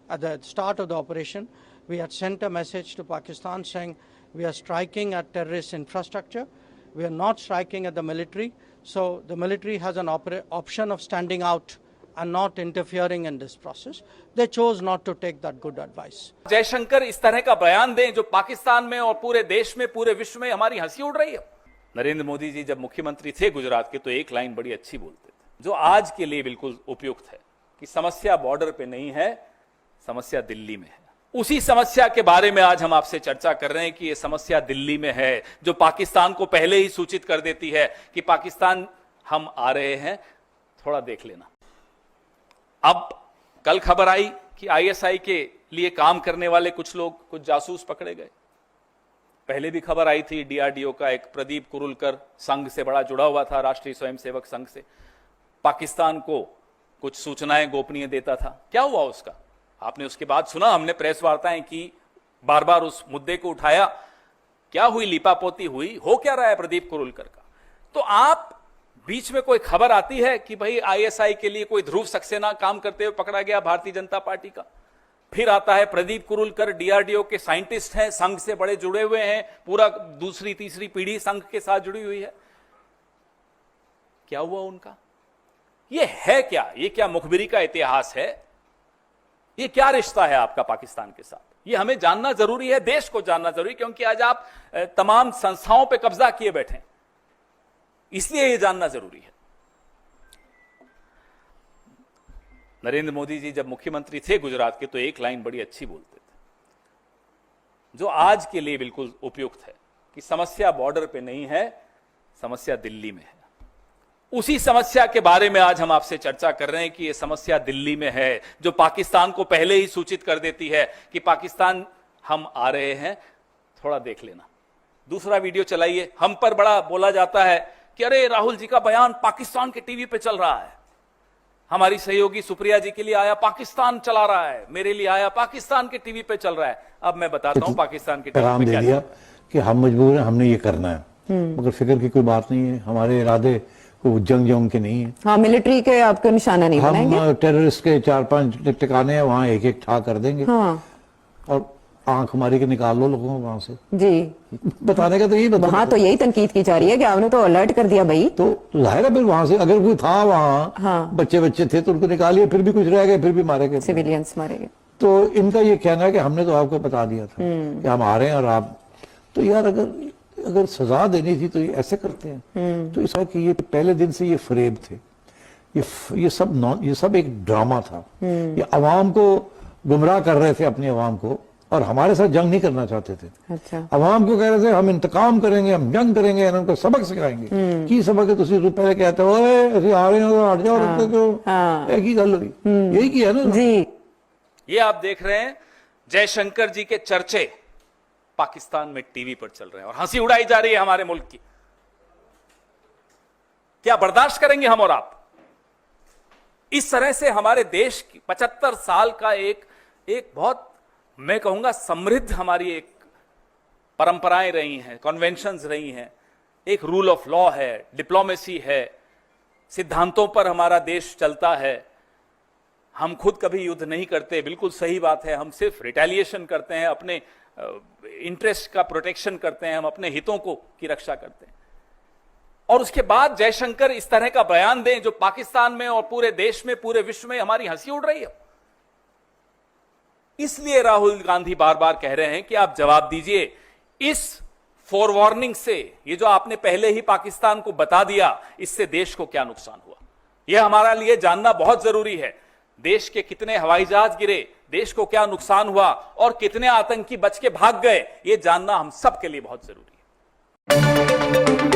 at the start of the operation, we had sent a message to Pakistan saying we are striking at terrorist infrastructure. We are not striking at the military. So the military has an option of standing out and not interfering in this process. They chose not to take that good advice. Jaishankar इस तरह का बयान दें जो पाकिस्तान में और पूरे देश में, पूरे विश्व में हमारी हंसी उड़ रही है। नरेंद्र मोदी जी जब मुख्यमंत्री थे गुजरात के, तो एक लाइन बड़ी अच्छी बोलते थे, जो आज के लिए बिल्कुल उपयुक्त है, कि समस्या बॉर्डर पे नहीं है, समस्या दिल्ली में है। उसी समस्या के बारे में आज हम आपसे चर्चा कर रहे हैं कि यह समस्या दिल्ली में है, जो पाकिस्तान को पहले ही सूचित कर देती है कि पाकिस्तान हम आ रहे हैं, थोड़ा देख लेना। अब कल खबर आई कि आईएसआई के लिए काम करने वाले कुछ लोग, कुछ जासूस पकड़े गए। पहले भी खबर आई थी, डीआरडीओ का एक प्रदीप कुरुलकर संघ से बड़ा जुड़ा हुआ था, राष्ट्रीय स्वयंसेवक संघ से, पाकिस्तान को कुछ सूचनाएं गोपनीय देता था। क्या हुआ उसका? आपने उसके बाद सुना, हमने प्रेस वार्ताएं की, बार बार उस मुद्दे को उठाया। क्या हुई? लीपापोती हुई? हो क्या रहा है प्रदीप कुरुलकर का? तो आप बीच में कोई खबर आती है कि भाई आईएसआई के लिए कोई ध्रुव सक्सेना काम करते हुए पकड़ा गया भारतीय जनता पार्टी का। फिर आता है प्रदीप कुरुलकर डीआरडीओ के साइंटिस्ट हैं, संघ से बड़े जुड़े हुए हैं, पूरा दूसरी तीसरी पीढ़ी संघ के साथ जुड़ी हुई है। क्या हुआ उनका? ये है क्या? ये क्या मुखबिरी का इतिहास है? ये क्या रिश्ता है आपका पाकिस्तान के साथ? ये हमें जानना जरूरी है, देश को जानना जरूरी, क्योंकि आज आप तमाम संस्थाओं पे कब्जा किए बैठे, इसलिए ये जानना जरूरी है। नरेंद्र मोदी जी जब मुख्यमंत्री थे गुजरात के, तो एक लाइन बड़ी अच्छी बोलते थे, जो आज के लिए बिल्कुल उपयुक्त है, कि समस्या बॉर्डर पे नहीं है, समस्या दिल्ली में है। उसी समस्या के बारे में आज हम आपसे चर्चा कर रहे हैं कि यह समस्या दिल्ली में है, जो पाकिस्तान को पहले ही सूचित कर देती है कि पाकिस्तान हम आ रहे हैं, थोड़ा देख लेना। दूसरा वीडियो चलाइए। हम पर बड़ा बोला जाता है कि अरे राहुल जी का बयान पाकिस्तान के टीवी पे चल रहा है, हमारी सहयोगी सुप्रिया जी के लिए आया पाकिस्तान चला रहा है, मेरे लिए आया पाकिस्तान के टीवी पे चल रहा है। अब मैं बताता हूं पाकिस्तान के टीवी पे क्या दिया कि हम मजबूर हैं, हमने ये करना है, मगर फिक्र की कोई बात नहीं है। हमारे इरादे को जंग के नहीं है। हाँ, मिलिट्री के आपको निशाना नहीं बनाएंगे। हम टेररिस्ट के 4-5 ठिकाने हैं, वहाँ एक एक ठा कर देंगे। हाँ। और आंख हमारी के निकाल लो लोगों को वहां से। जी, बताने का तो यही बता। वहाँ तो यही तनकीद की जा रही है कि आपने तो अलर्ट कर दिया भाई। तो जाहिर है फिर वहां से अगर कोई था वहाँ, हाँ, बच्चे थे तो उनको निकालिए, फिर भी कुछ रह गए, फिर भी मारे गए, सिविलियंस मारे गए। तो इनका ये कहना है कि हमने तो आपको बता दिया था कि हम आ रहे हैं और आप, तो यार अगर सजा देनी थी तो ये ऐसे करते हैं। तो इसका कि ये पहले दिन से ये फरेब थे, ये सब एक ड्रामा था। ये अवाम को गुमराह कर रहे थे, अपनी अवाम को, और हमारे साथ जंग नहीं करना चाहते थे। अच्छा। अवाम को कह रहे थे हम इंतकाम करेंगे, हम जंग करेंगे, उनको सबक सिखाएंगे। की सबक है? तुम पहले कहते हो ऐसे आ रहे हो, हट जाओ, एक ही गल हुई, यही किया ना जी। ये आप देख रहे हैं जयशंकर जी के चर्चे पाकिस्तान में टीवी पर चल रहे हैं और हंसी उड़ाई जा रही है हमारे मुल्क की। क्या बर्दाश्त करेंगे हम और आप? इस तरह से हमारे देश की 75 साल का एक बहुत, मैं कहूंगा, समृद्ध हमारी एक परंपराएं रही हैं, कन्वेंशंस रही हैं, एक रूल ऑफ लॉ है, डिप्लोमेसी है, सिद्धांतों पर हमारा देश चलता है। हम खुद कभी युद्ध नहीं करते, बिल्कुल सही बात है। हम सिर्फ रिटेलिएशन करते हैं, अपने इंटरेस्ट का प्रोटेक्शन करते हैं, हम अपने हितों की रक्षा करते हैं। और उसके बाद जयशंकर इस तरह का बयान दें जो पाकिस्तान में और पूरे देश में, पूरे विश्व में हमारी हंसी उड़ रही है। इसलिए राहुल गांधी बार बार कह रहे हैं कि आप जवाब दीजिए इस फोरवार्निंग से। ये जो आपने पहले ही पाकिस्तान को बता दिया, इससे देश को क्या नुकसान हुआ, यह हमारा लिए जानना बहुत जरूरी है। देश के कितने हवाई जहाज गिरे, देश को क्या नुकसान हुआ, और कितने आतंकी बच के भाग गए, ये जानना हम सब के लिए बहुत जरूरी है।